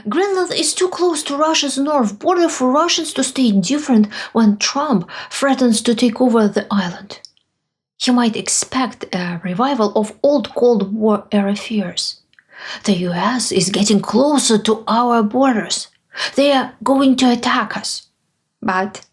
Greenland is too close to Russia's north border for Russians to stay indifferent when Trump threatens to take over the island. You might expect a revival of old Cold War era fears. The US is getting closer to our borders. They are going to attack us. But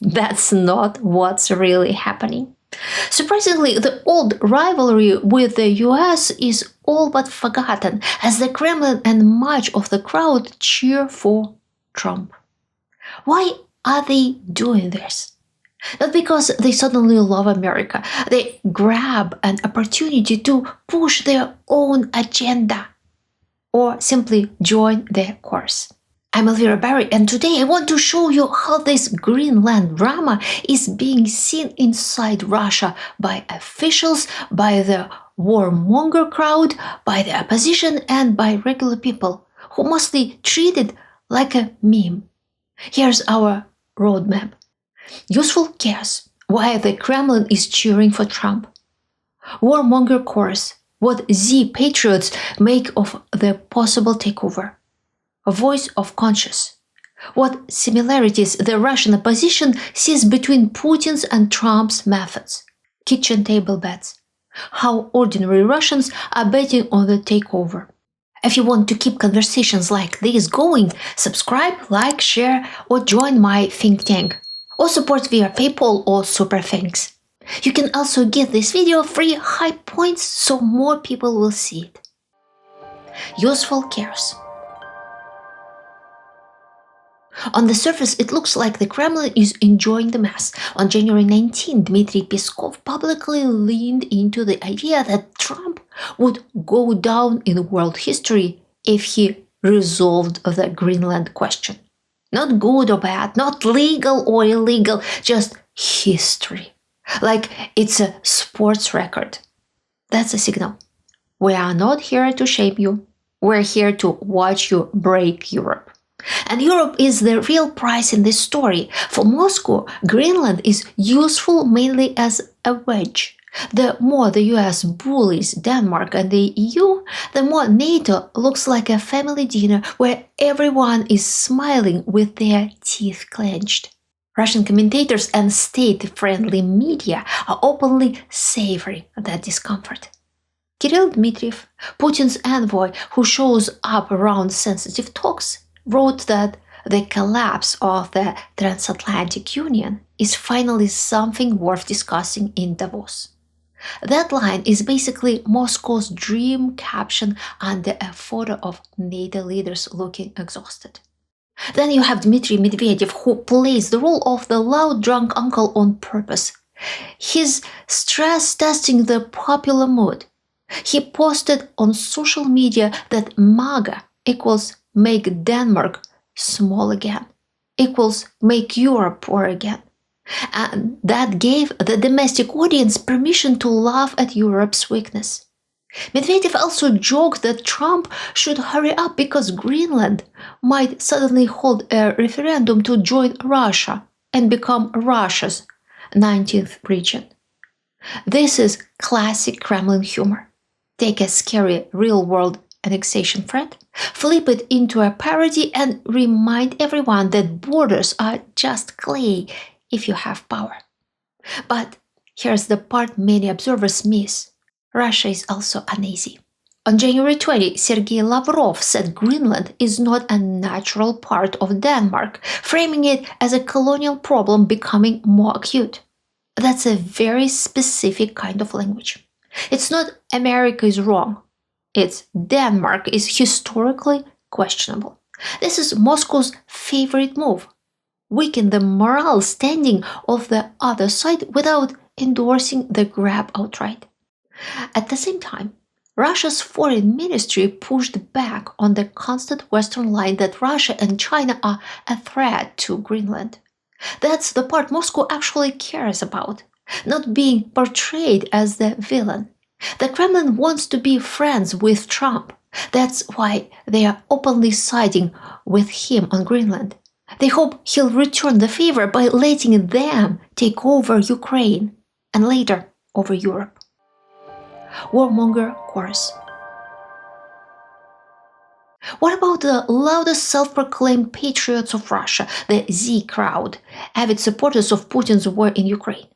that's not what's really happening. Surprisingly, the old rivalry with the US is all but forgotten as the Kremlin and much of the crowd cheer for Trump. Why are they doing this? Not because they suddenly love America. They grab an opportunity to push their own agenda or simply join their course. I'm Elvira Bary, and today I want to show you how this Greenland drama is being seen inside Russia by officials, by the warmonger crowd, by the opposition, and by regular people, who mostly treat it like a meme. Here's our roadmap. Useful guess why the Kremlin is cheering for Trump. Warmonger Chorus, what Z-patriots make of the possible takeover. A voice of conscience. What similarities the Russian opposition sees between Putin's and Trump's methods. Kitchen table bets. How ordinary Russians are betting on the takeover. If you want to keep conversations like this going, subscribe, like, share, or join my think tank. Or support via PayPal or Super Thanks. You can also give this video free high points so more people will see it. Useful cares. On the surface, it looks like the Kremlin is enjoying the mess. On January 19, Dmitry Peskov publicly leaned into the idea that Trump would go down in world history if he resolved the Greenland question. Not good or bad, not legal or illegal, just history. Like it's a sports record. That's a signal. We are not here to shame you. We're here to watch you break Europe. And Europe is the real prize in this story. For Moscow, Greenland is useful mainly as a wedge. The more the US bullies Denmark and the EU, the more NATO looks like a family dinner where everyone is smiling with their teeth clenched. Russian commentators and state-friendly media are openly savoring that discomfort. Kirill Dmitriev, Putin's envoy who shows up around sensitive talks, wrote that the collapse of the transatlantic union is finally something worth discussing in Davos. That line is basically Moscow's dream caption under a photo of NATO leaders looking exhausted. Then you have Dmitry Medvedev, who plays the role of the loud drunk uncle on purpose. He's stress-testing the popular mood. He posted on social media that MAGA equals make Denmark small again, equals make Europe poor again. And that gave the domestic audience permission to laugh at Europe's weakness. Medvedev also joked that Trump should hurry up because Greenland might suddenly hold a referendum to join Russia and become Russia's 19th region. This is classic Kremlin humor. Take a scary real-world annexation threat, flip it into a parody, and remind everyone that borders are just clay if you have power. But here's the part many observers miss. Russia is also uneasy. On January 20, Sergei Lavrov said Greenland is not a natural part of Denmark, framing it as a colonial problem becoming more acute. That's a very specific kind of language. It's not America is wrong. It's Denmark is historically questionable. This is Moscow's favorite move. Weaken the moral standing of the other side without endorsing the grab outright. At the same time, Russia's foreign ministry pushed back on the constant Western line that Russia and China are a threat to Greenland. That's the part Moscow actually cares about, not being portrayed as the villain. The Kremlin wants to be friends with Trump. That's why they are openly siding with him on Greenland. They hope he'll return the favor by letting them take over Ukraine and later over Europe. Warmonger Chorus. What about the loudest self-proclaimed patriots of Russia, the Z crowd, avid supporters of Putin's war in Ukraine?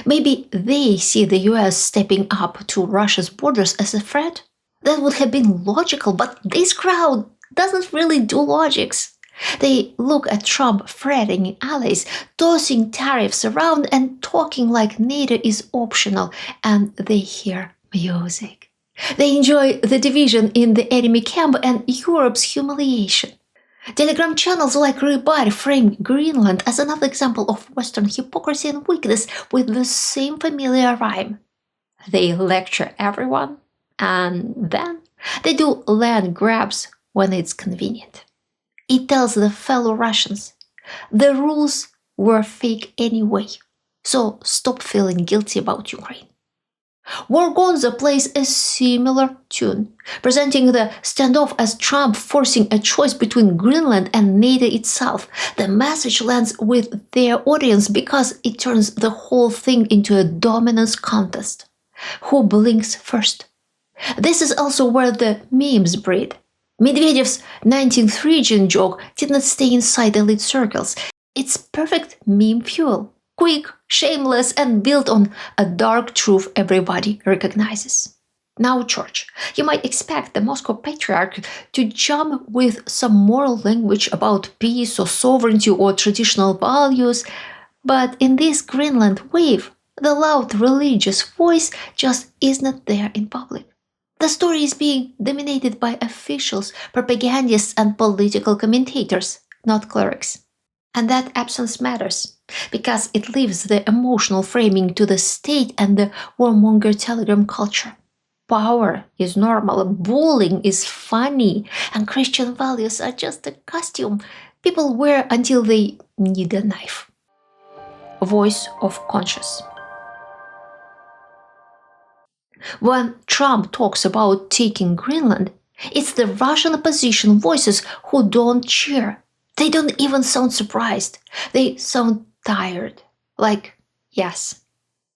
Maybe they see the US stepping up to Russia's borders as a threat? That would have been logical, but this crowd doesn't really do logics. They look at Trump threatening allies, tossing tariffs around and talking like NATO is optional, and they hear music. They enjoy the division in the enemy camp and Europe's humiliation. Telegram channels like Bary frame Greenland as another example of Western hypocrisy and weakness with the same familiar rhyme. They lecture everyone, and then they do land grabs when it's convenient. It tells the fellow Russians, the rules were fake anyway, so stop feeling guilty about Ukraine. Warmonger plays a similar tune, presenting the standoff as Trump forcing a choice between Greenland and NATO itself. The message lands with their audience because it turns the whole thing into a dominance contest. Who blinks first? This is also where the memes breed. Medvedev's 19th region joke did not stay inside elite circles. It's perfect meme fuel. Quick, shameless, and built on a dark truth everybody recognizes. Now, George, you might expect the Moscow Patriarch to jump with some moral language about peace or sovereignty or traditional values, but in this Greenland wave, the loud religious voice just is not there in public. The story is being dominated by officials, propagandists, and political commentators, not clerics. And that absence matters, because it leaves the emotional framing to the state and the warmonger telegram culture. Power is normal, bullying is funny, and Christian values are just a costume people wear until they need a knife. Voice of conscience. When Trump talks about taking Greenland, it's the Russian opposition voices who don't cheer. They don't even sound surprised. They sound tired. Like, yes,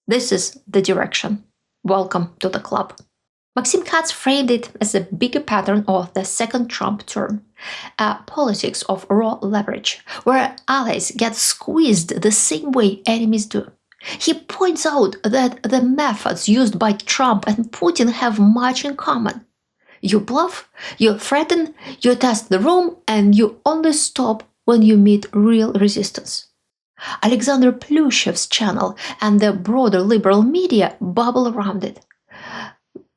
this is the direction. Welcome to the club. Maxim Katz framed it as a bigger pattern of the second Trump term, a politics of raw leverage, where allies get squeezed the same way enemies do. He points out that the methods used by Trump and Putin have much in common. You bluff, you threaten, you test the room, and you only stop when you meet real resistance. Alexander Plyushev's channel and the broader liberal media bubble around it,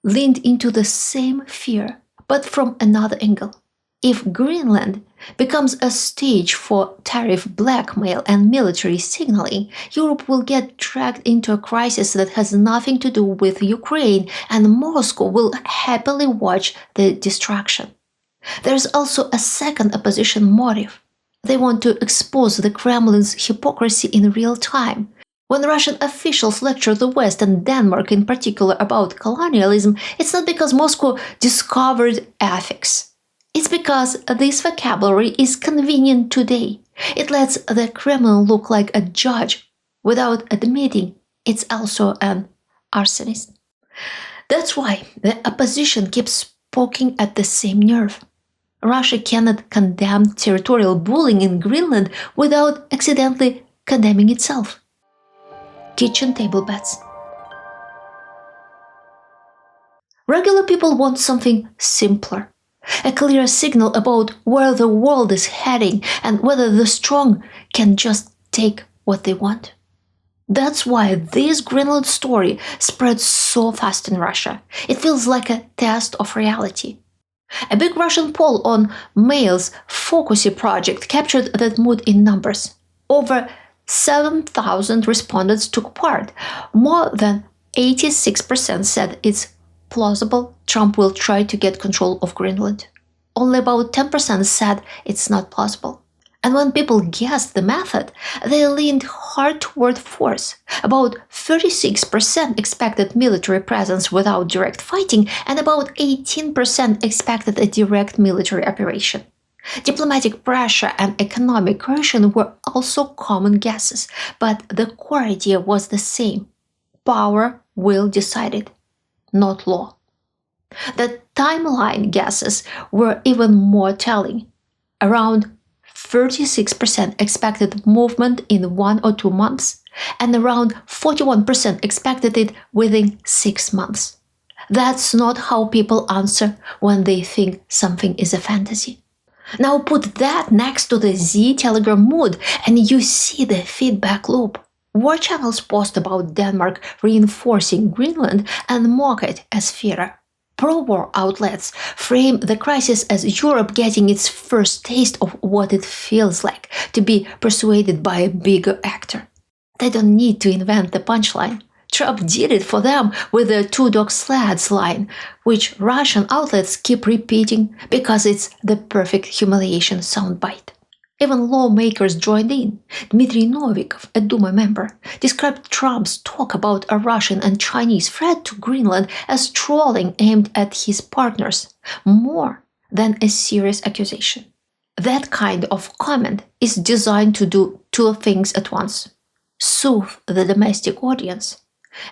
leaned into the same fear, but from another angle. If Greenland becomes a stage for tariff blackmail and military signaling, Europe will get dragged into a crisis that has nothing to do with Ukraine, and Moscow will happily watch the destruction. There's also a second opposition motive. They want to expose the Kremlin's hypocrisy in real time. When Russian officials lecture the West and Denmark in particular about colonialism, it's not because Moscow discovered ethics. It's because this vocabulary is convenient today. It lets the Kremlin look like a judge without admitting it's also an arsonist. That's why the opposition keeps poking at the same nerve. Russia cannot condemn territorial bullying in Greenland without accidentally condemning itself. Kitchen table bets. Regular people want something simpler. A clear signal about where the world is heading and whether the strong can just take what they want. That's why this Greenland story spreads so fast in Russia. It feels like a test of reality. A big Russian poll on Mail's Focusy project captured that mood in numbers. Over 7,000 respondents took part. More than 86% said it's plausible Trump will try to get control of Greenland. Only about 10% said it's not plausible. And when people guessed the method, they leaned hard toward force. About 36% expected military presence without direct fighting, and about 18% expected a direct military operation. Diplomatic pressure and economic coercion were also common guesses, but the core idea was the same. Power will decide it, not law. That timeline guesses were even more telling. Around 36% expected movement in 1 or 2 months, and around 41% expected it within 6 months. That's not how people answer when they think something is a fantasy. Now put that next to the Z-Telegram mood and you see the feedback loop. War channels post about Denmark reinforcing Greenland and mock it as theater. Pro-war outlets frame the crisis as Europe getting its first taste of what it feels like to be persuaded by a bigger actor. They don't need to invent the punchline. Trump did it for them with the two-dog sleds line, which Russian outlets keep repeating because it's the perfect humiliation soundbite. Even lawmakers joined in. Dmitry Novikov, a Duma member, described Trump's talk about a Russian and Chinese threat to Greenland as trolling aimed at his partners, more than a serious accusation. That kind of comment is designed to do two things at once: soothe the domestic audience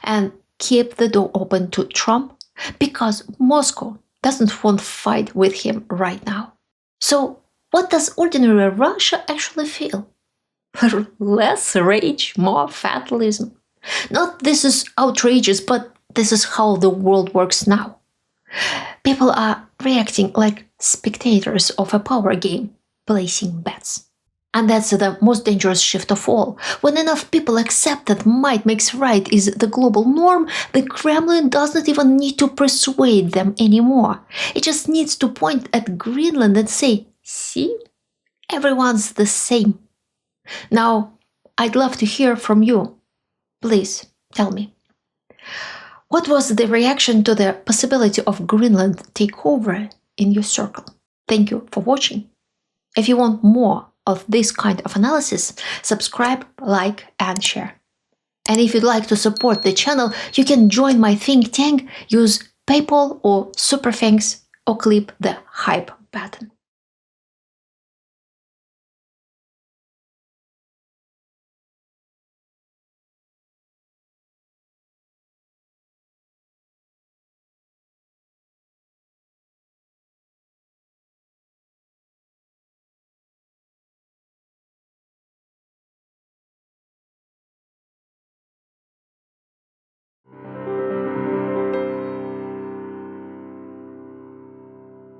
and keep the door open to Trump because Moscow doesn't want to fight with him right now. So, what does ordinary Russia actually feel? Less rage, more fatalism. Not this is outrageous, but this is how the world works now. People are reacting like spectators of a power game, placing bets. And that's the most dangerous shift of all. When enough people accept that might makes right is the global norm, the Kremlin doesn't even need to persuade them anymore. It just needs to point at Greenland and say, see? Everyone's the same. Now, I'd love to hear from you. Please, tell me. What was the reaction to the possibility of Greenland takeover in your circle? Thank you for watching. If you want more of this kind of analysis, subscribe, like, and share. And if you'd like to support the channel, you can join my think tank, use PayPal or Super Thanks, or click the hype button.